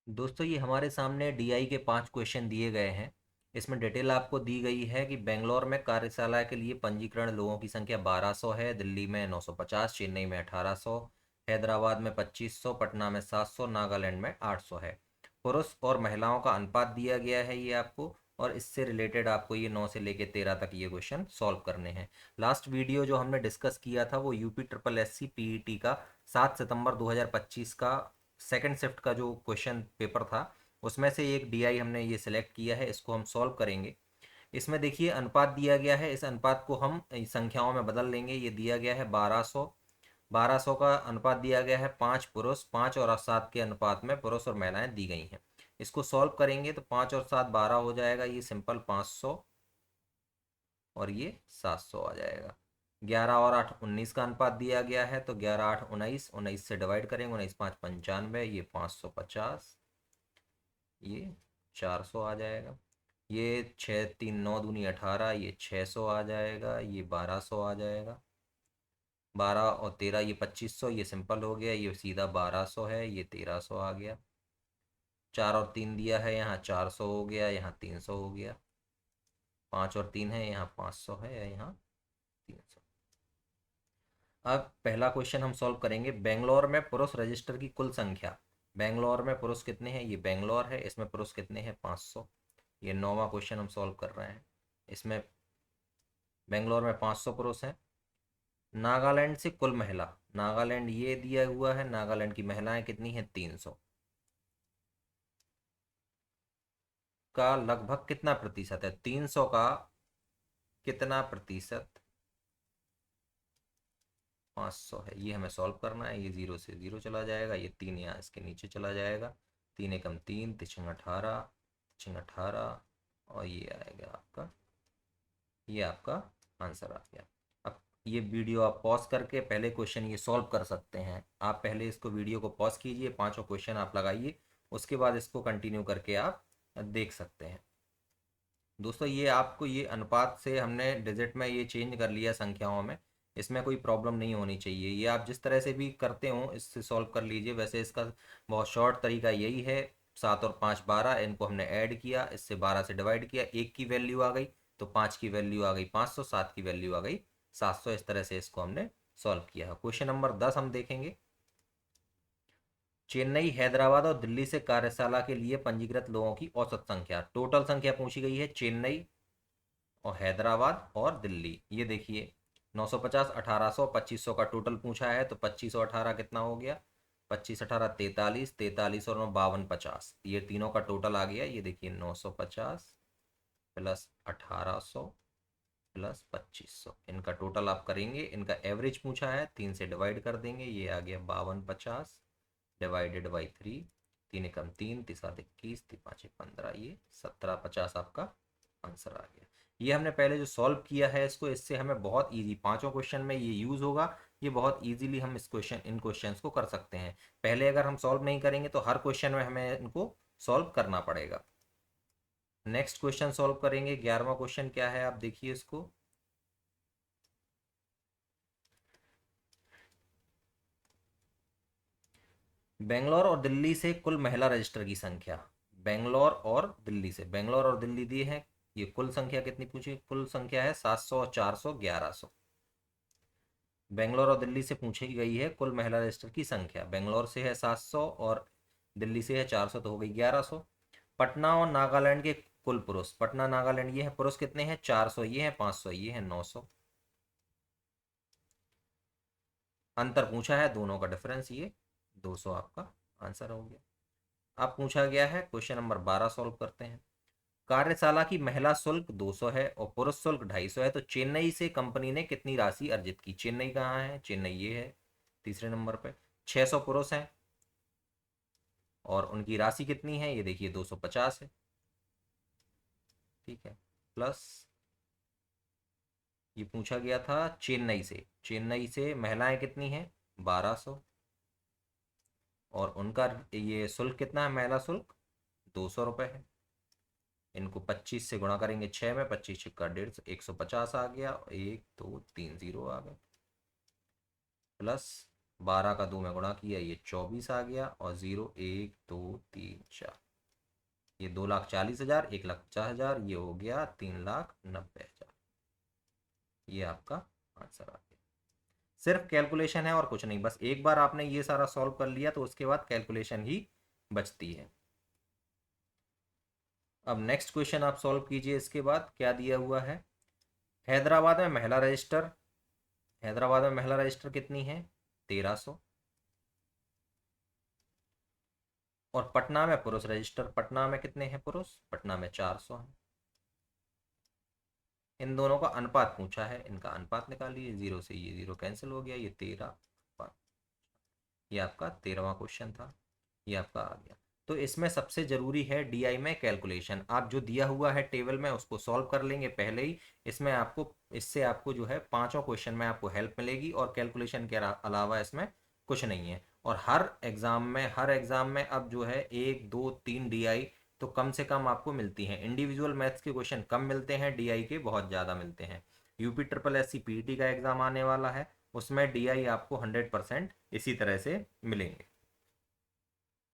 दोस्तों ये हमारे सामने डीआई के 5 क्वेश्चन दिए गए हैं। इसमें डिटेल आपको दी गई है कि बेंगलोर में कार्यशाला के लिए पंजीकरण लोगों की संख्या 1200 है, दिल्ली में 950, चेन्नई में 1800, हैदराबाद में 2500, पटना में 700, नागालैंड में 800 है। पुरुष और महिलाओं का अनुपात दिया गया है ये आपको, और इससे रिलेटेड आपको ये 9 से लेकर 13 तक ये क्वेश्चन सॉल्व करने हैं। लास्ट वीडियो जो हमने डिस्कस किया था वो UP triple S C PET का 7 सितंबर 2025 का सेकंड शिफ्ट का जो क्वेश्चन पेपर था, उसमें से एक डीआई हमने ये सिलेक्ट किया है। इसको हम सॉल्व करेंगे। इसमें देखिए अनुपात दिया गया है, इस अनुपात को हम संख्याओं में बदल लेंगे। ये दिया गया है 1200। 1200 का अनुपात दिया गया है 5 पुरुष, 5 और 7 के अनुपात में पुरुष और महिलाएं दी गई हैं। इसको सॉल्व करेंगे तो 5 और 7 12 हो जाएगा, ये सिंपल 500, और ये 700 आ जाएगा। 11 और 8 19 का अनुपात दिया गया है, तो 11 8 19, 19 से डिवाइड करेंगे, 19 5 95, ये 550, ये 400 आ जाएगा। ये 6 3 9 दूनी 18, ये 600 आ जाएगा, ये 1200 आ जाएगा। 12 और 13 ये 2500, ये सिंपल हो गया, ये सीधा 1200 है, ये 1300 आ गया। 4 और 3 दिया है, यहाँ 400 हो गया, यहाँ 300 हो गया। 5 और 3 है, यहाँ 500 है, यहाँ 300। अब पहला क्वेश्चन हम सॉल्व करेंगे। बेंगलोर में पुरुष रजिस्टर की कुल संख्या। बेंगलोर में पुरुष कितने हैं, ये बेंगलोर है, इसमें पुरुष कितने हैं 500। ये 9वां क्वेश्चन हम सॉल्व कर रहे हैं। इसमें बेंगलोर में 500 पुरुष हैं। नागालैंड से कुल महिला, नागालैंड ये दिया हुआ है, नागालैंड की महिलाएं कितनी हैं 300 का लगभग कितना प्रतिशत है, 300 का कितना प्रतिशत 500 है, ये हमें सॉल्व करना है। ये 0 से 0 चला जाएगा, ये 3 यहाँ इसके नीचे चला जाएगा। 3 एकम 3, 3 छंग 18, 3 छंग 18, और ये आएगा आपका, ये आपका आंसर आ गया। अब ये वीडियो आप पॉज करके पहले क्वेश्चन ये सॉल्व कर सकते हैं। आप पहले इसको वीडियो को पॉज कीजिए, पांचों क्वेश्चन आप लगाइए, उसके बाद इसको कंटिन्यू करके आप देख सकते हैं। दोस्तों ये आपको ये अनुपात से हमने डिजिट में ये चेंज कर लिया संख्याओं में, इसमें कोई प्रॉब्लम नहीं होनी चाहिए। ये आप जिस तरह से भी करते हो इससे सॉल्व कर लीजिए। वैसे इसका बहुत शॉर्ट तरीका यही है। 7 और 5 12, इनको हमने ऐड किया, इससे 12 से डिवाइड किया, एक की वैल्यू आ गई तो 5 की वैल्यू आ गई 500, 7 की वैल्यू आ गई 700। इस तरह से इसको हमने सॉल्व किया। क्वेश्चन नंबर 10 हम देखेंगे। चेन्नई, हैदराबाद और दिल्ली से कार्यशाला के लिए पंजीकृत लोगों की औसत संख्या। टोटल संख्या पूछी गई है चेन्नई और हैदराबाद और दिल्ली। ये देखिए 950, 1800, 2500 का टोटल पूछा है, तो 25 और 18 कितना हो गया, 25 18 43, 43 और 9 52 50, ये तीनों का टोटल आ गया। ये देखिए 950 प्लस 1800 प्लस 2500, इनका टोटल आप करेंगे। इनका एवरेज पूछा है, 3 से डिवाइड कर देंगे, ये आ गया 52 50 डिवाइडेड बाई 3। 3 एकम 3, 3 7 21, 3 5 15, ये 1750 आपका आंसर आ गया। ये हमने पहले जो सॉल्व किया है इसको, इससे हमें बहुत इजी, पांचों क्वेश्चन में ये यूज होगा। ये बहुत इजीली हम इन क्वेश्चंस को कर सकते हैं। पहले अगर हम सॉल्व नहीं करेंगे तो हर क्वेश्चन में हमें इनको सॉल्व करना पड़ेगा। नेक्स्ट क्वेश्चन सॉल्व करेंगे। 11वां क्वेश्चन क्या है, आप देखिए इसको। बेंगलोर और दिल्ली से कुल महिला रजिस्टर की संख्या। बेंगलोर और दिल्ली से, बेंगलोर और दिल्ली दिए हैं, ये कुल संख्या कितनी पूछी, कुल संख्या है 700 और 400 1100। बेंगलोर और दिल्ली से पूछी गई है कुल महिला रजिस्टर की संख्या। बेंगलोर से है 700 और दिल्ली से है 400, तो हो गई 1100। पटना और नागालैंड के कुल पुरुष, पटना नागालैंड ये है, पुरुष कितने हैं 400, ये है 500, ये है 900। अंतर पूछा है दोनों का डिफरेंस, ये 200 आपका आंसर हो गया। अब पूछा गया है क्वेश्चन नंबर 12 सॉल्व करते हैं। कार्यशाला की महिला शुल्क 200 है और पुरुष शुल्क 250 है, तो चेन्नई से कंपनी ने कितनी राशि अर्जित की। चेन्नई कहाँ है, चेन्नई ये है तीसरे नंबर पे। 600 पुरुष हैं और उनकी राशि कितनी है, ये देखिए 250 है। ठीक है, प्लस ये पूछा गया था चेन्नई से, चेन्नई से महिलाएं कितनी हैं 1200, और उनका ये शुल्क कितना है, महिला शुल्क 200 रुपये है। इनको 25 से गुणा करेंगे 6 में, 25 छिक्का 150, 150 आ गया, 1 2 3 0 आ गया, प्लस 12 का 2 में गुणा किया, ये 24 आ गया, और 0 1 2 3 अच्छा, ये 2,40,000, 1,50,000, ये हो गया 3,90,000। ये आपका आंसर आ गया। सिर्फ कैलकुलेशन है और कुछ नहीं, बस एक बार आपने ये सारा सॉल्व कर लिया तो उसके बाद कैलकुलेशन ही बचती है। अब नेक्स्ट क्वेश्चन आप सॉल्व कीजिए। इसके बाद क्या दिया हुआ है, हैदराबाद में महिला रजिस्टर, हैदराबाद में महिला रजिस्टर कितनी है, 1,300। और पटना में पुरुष रजिस्टर, पटना में कितने हैं पुरुष, पटना में 400 हैं। इन दोनों का अनुपात पूछा है, इनका अनुपात निकालिए। 0 से ये 0 कैंसिल हो गया, ये 13। ये आपका 13वां क्वेश्चन था, ये आपका आ गया। तो इसमें सबसे ज़रूरी है डीआई में कैलकुलेशन। आप जो दिया हुआ है टेबल में उसको सॉल्व कर लेंगे पहले ही। इसमें आपको, इससे आपको जो है पांचों क्वेश्चन में आपको हेल्प मिलेगी, और कैलकुलेशन के अलावा इसमें कुछ नहीं है। और हर एग्ज़ाम में अब जो है 1 2 3 डीआई तो कम से कम आपको मिलती हैं। इंडिविजुअल मैथ्स के क्वेश्चन कम मिलते हैं, डीआई के बहुत ज़्यादा मिलते हैं। UP triple S C PET का एग्ज़ाम आने वाला है, उसमें डीआई आपको 100% इसी तरह से मिलेंगे।